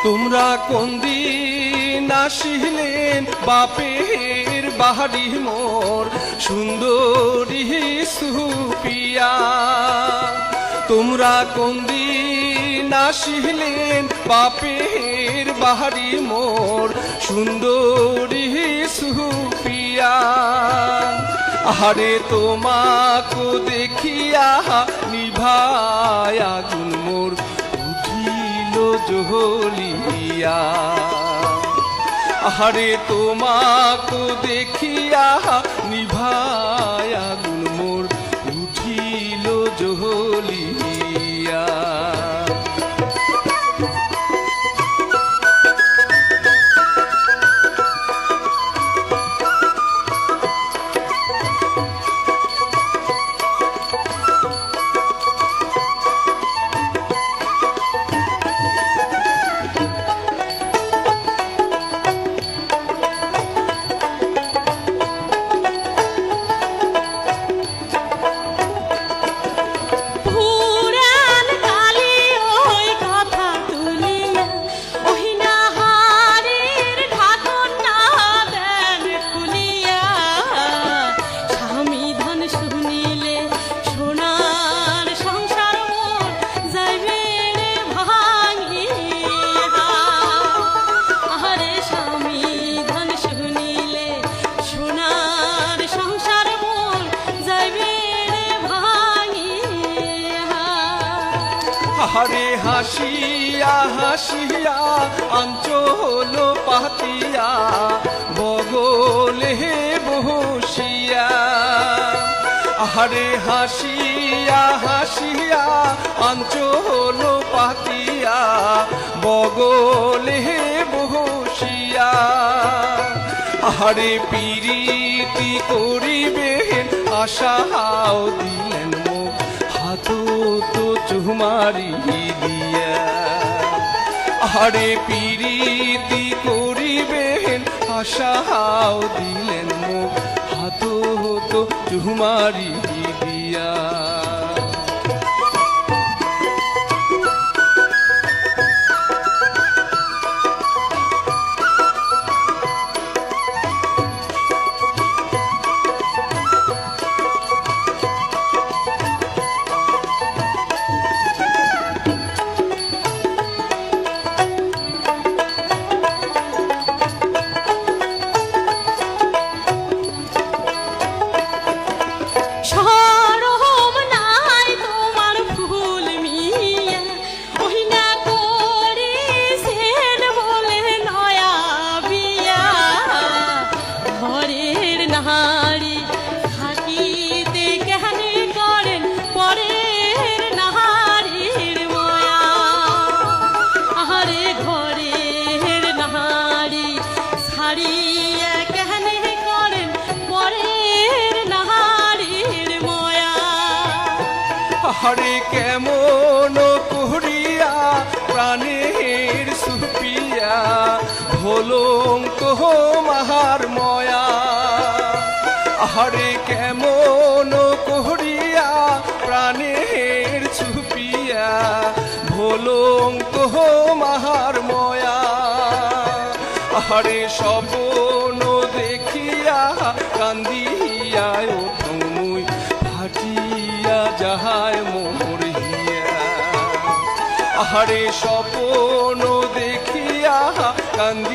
তোমরা কোন দিন আসিলেন বাপের বাহারি মোর সুন্দরী সুপিয়া। তোমরা কোন দিন আসিলেন বাপের বাহারি মোর সুন্দরী সুপিয়া। আহারে তোমাকে দেখিয়া নিভায় আগুন মোর উঠিল জ্বলিয়া। আহারে তোমাকে দেখিয়া নিভায় আগুন মোর উঠিল জ্বলিয়া। আহারে হাসিয়া হাসিয়া আঞ্চল পাতিয়া বগলে বসিয়া। আহারে হাসিয়া হাসিয়া আঞ্চল পাতিয়া বগলে বসিয়া। আহারে পিরিতি করিবেন আশাও দিলেন মুখ হাত তো চুমারি দিয়া। আহারে পিরিতি করিবেন আশাও দিলেন মুখ হাত তো চুমারি দিয়া। আহারে কেমন করিয়া প্রাণের সুপিয়া ভোলং তো মাহার ময়া। আহারে কেমন করিয়া প্রাণের সুপিয়া ভোলং তো মাহার ময়া। আহারে স্বপ্ন দেখিয়া কান্দিয়া ওঠং মুই ফাটিয়া যাহায় মোর হিয়া। আহারে স্বপ্ন দেখিয়া কান্দি